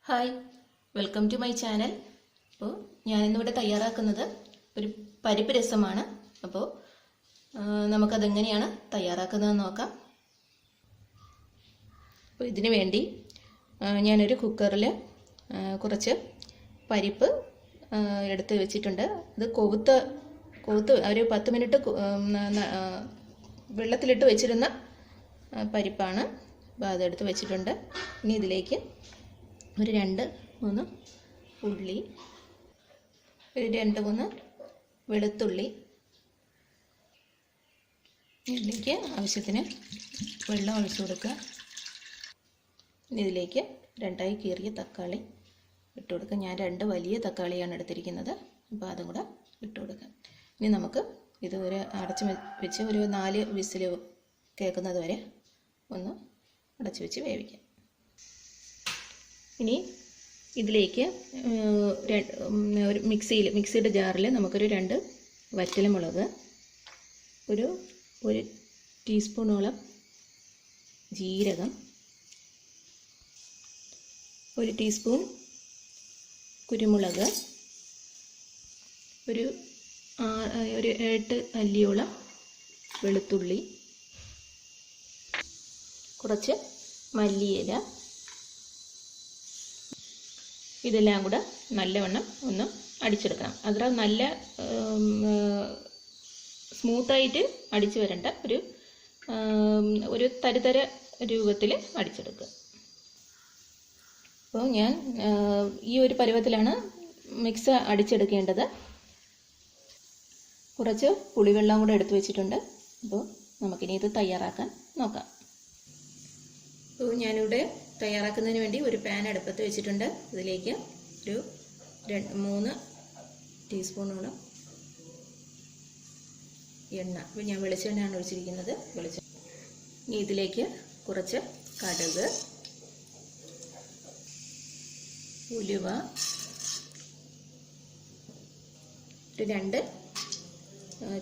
Hi, welcome to my channel. അപ്പോൾ ഞാനിന്നിവിടെ തയ്യാറാക്കുന്നത് ഒരു പരിപ്പ് രസമാണ്. അപ്പോൾ നമുക്കതെങ്ങനെയാണ് തയ്യാറാക്കുന്നതെന്ന് നോക്കാം. അപ്പോൾ ഇതിനു വേണ്ടി ഞാനൊരു കുക്കറിൽ കുറച്ച് പരിപ്പ് എടുത്ത് വെച്ചിട്ടുണ്ട്. അത് കൊവുത്ത് ഒരു 10 മിനിറ്റ് വെള്ളത്തിലിട്ട് വെച്ചിരുന്ന പരിപ്പാണ്. അപ്പോൾ അതെടുത്ത് വെച്ചിട്ടുണ്ട്. ഇനി ഇതിലേക്ക് ഒരു 2-3 ഉള്ളി, ഒരു 2-3 വെളുത്തുള്ളി, ഇതിലേക്ക് ആവശ്യത്തിന് വെള്ളം ഒഴിച്ചു കൊടുക്കുക. ഇതിലേക്ക് 2ആയി കീറിയ തക്കാളി ഇട്ട് കൊടുക്കുക. ഞാൻ 2 വലിയ തക്കാളിയാണ് എടുത്തിരിക്കുന്നത്. അപ്പോൾ അതും കൂടെ ഇട്ട് കൊടുക്കുക. ഇനി നമുക്ക് ഇത് അടച്ച് വെച്ച് ഒരു 4 വിസിൽ കേൾക്കുന്നത് വരെ ഒന്ന് അടച്ചു വെച്ച് വേവിക്കാം. ഇനി ഇതിലേക്ക് ഒരു മിക്സിയുടെ ജാറിൽ നമുക്കൊരു 2 വറ്റൽമുളക്, ഒരു 1 ടീസ്പൂണോളം ജീരകം, 1 ടീസ്പൂൺ കുരുമുളക്, ഒരു 8 അല്ലിയോളം വെളുത്തുള്ളി, കുറച്ച് മല്ലിയില, ഇതെല്ലാം കൂടെ നല്ലവണ്ണം ഒന്ന് അടിച്ചെടുക്കണം. അത്ര നല്ല സ്മൂത്തായിട്ട് അടിച്ചു വരേണ്ട, ഒരു തരിതര രൂപത്തിൽ അടിച്ചെടുക്കുക. അപ്പോൾ ഞാൻ ഈ ഒരു പരുവത്തിലാണ് മിക്സ് അടിച്ചെടുക്കേണ്ടത്. കുറച്ച് പുളിവെള്ളം കൂടെ എടുത്തു വെച്ചിട്ടുണ്ട്. അപ്പോൾ നമുക്കിനി ഇത് തയ്യാറാക്കാൻ നോക്കാം. അപ്പോൾ ഞാനിവിടെ തയ്യാറാക്കുന്നതിന് വേണ്ടി ഒരു പാൻ അടുപ്പത്ത് വെച്ചിട്ടുണ്ട്. ഇതിലേക്ക് ഒരു 3 ടീസ്പൂണോളം എണ്ണ, ഇപ്പോൾ ഞാൻ വെളിച്ചെണ്ണയാണ് ഒഴിച്ചിരിക്കുന്നത്. ഇനി ഇതിലേക്ക് കുറച്ച് കടുക്, ഉലുവ, ഒരു 2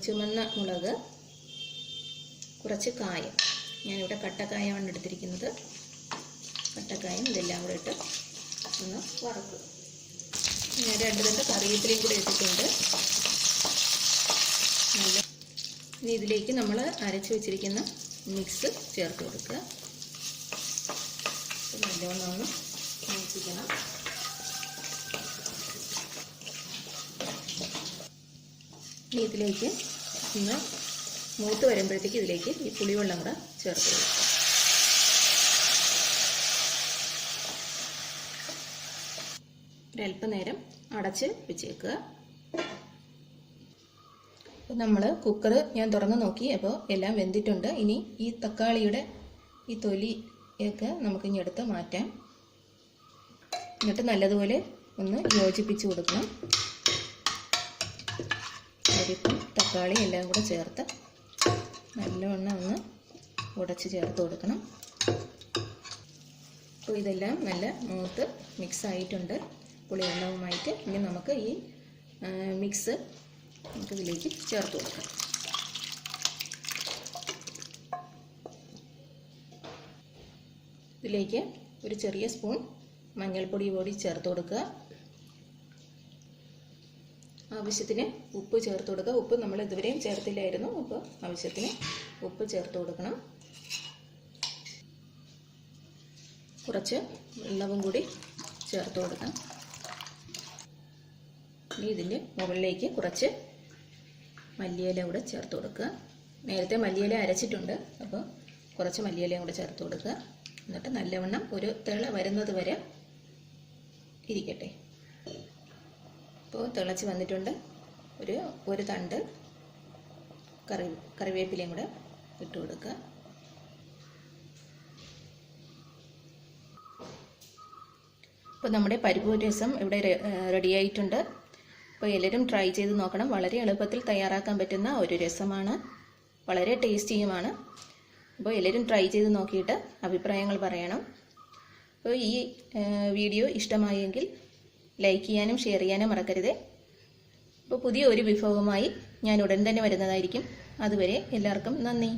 ചുവന്ന മുളക്, കുറച്ച് കായം. ഞാനിവിടെ കട്ടക്കായമാണ് എടുത്തിരിക്കുന്നത്. കട്ടക്കായം ഇതെല്ലാം കൂടെ ഇട്ട് ഒന്ന് വറക്കുക. ഞാൻ 2 തണ്ട് കറിവേപ്പിലയും കൂടെ ഇട്ടിട്ടുണ്ട്. ഇനി ഇതിലേക്ക് നമ്മൾ അരച്ച് വെച്ചിരിക്കുന്ന മിക്സ് ചേർത്ത് കൊടുക്കുക. നല്ലോണം ഒന്ന് മിക്സിക്കണം. ഇനി ഇതിലേക്ക് ഒന്ന് മൂത്ത് വരുമ്പോഴത്തേക്ക് ഇതിലേക്ക് ഈ പുളിവെള്ളം കൂടെ ചേർത്ത് കൊടുക്കുക. ഒരല്പനേരം അടച്ച് വെച്ചേക്കുക. അപ്പോൾ നമ്മൾ കുക്കർ ഞാൻ തുറന്ന് നോക്കി. അപ്പോൾ എല്ലാം വെന്തിട്ടുണ്ട്. ഇനി ഈ തക്കാളിയുടെ ഈ തൊലിയൊക്കെ നമുക്കിനി എടുത്ത് മാറ്റാം. എന്നിട്ട് നല്ലതുപോലെ ഒന്ന് യോജിപ്പിച്ച് കൊടുക്കണം. പരിപ്പും തക്കാളി എല്ലാം കൂടെ ചേർത്ത് നല്ലവണ്ണം ഒന്ന് ഉടച്ച് ചേർത്ത് കൊടുക്കണം. അപ്പോൾ ഇതെല്ലാം നല്ല മൂത്ത് മിക്സ് ആയിട്ടുണ്ട് പുളിവെള്ളവുമായിട്ട്. ഇനി നമുക്ക് ഈ മിക്സ് ഇതിലേക്ക് ചേർത്ത് കൊടുക്കാം. ഇതിലേക്ക് ഒരു ചെറിയ സ്പൂൺ മഞ്ഞൾപ്പൊടി കൂടി ചേർത്ത് കൊടുക്കുക. ആവശ്യത്തിന് ഉപ്പ് ചേർത്ത് കൊടുക്കുക. ഉപ്പ് നമ്മൾ ഇതുവരെയും ചേർത്തില്ലായിരുന്നു. അപ്പോൾ ആവശ്യത്തിന് ഉപ്പ് ചേർത്ത് കൊടുക്കണം. കുറച്ച് വെള്ളവും കൂടി ചേർത്ത് കൊടുക്കാം. ഇനി ഇതിൻ്റെ മുകളിലേക്ക് കുറച്ച് മല്ലിയില കൂടെ ചേർത്ത് കൊടുക്കുക. നേരത്തെ മല്ലിയില അരച്ചിട്ടുണ്ട്. അപ്പോൾ കുറച്ച് മല്ലിയിലയും കൂടെ ചേർത്ത് കൊടുക്കുക. എന്നിട്ട് നല്ലവണ്ണം ഒരു തിള വരുന്നത് വരെ ഇരിക്കട്ടെ. ഇപ്പോൾ തിളച്ച് വന്നിട്ടുണ്ട്. ഒരു തണ്ട് കറിവേപ്പിലയും കൂടെ ഇട്ട് കൊടുക്കുക. ഇപ്പോൾ നമ്മുടെ പരിപ്പ് രസം ഇവിടെ റെഡിയായിട്ടുണ്ട്. അപ്പോൾ എല്ലാവരും ട്രൈ ചെയ്ത് നോക്കണം. വളരെ എളുപ്പത്തിൽ തയ്യാറാക്കാൻ പറ്റുന്ന ഒരു രസമാണ്. വളരെ ടേസ്റ്റിയുമാണ്. അപ്പോൾ എല്ലാവരും ട്രൈ ചെയ്ത് നോക്കിയിട്ട് അഭിപ്രായങ്ങൾ പറയണം. അപ്പോൾ ഈ വീഡിയോ ഇഷ്ടമായെങ്കിൽ ലൈക്ക് ചെയ്യാനും ഷെയർ ചെയ്യാനും മറക്കരുത്. അപ്പോൾ പുതിയ ഒരു വിഭവവുമായി ഞാൻ ഉടൻ തന്നെ വരുന്നതായിരിക്കും. അതുവരെ എല്ലാവർക്കും നന്ദി.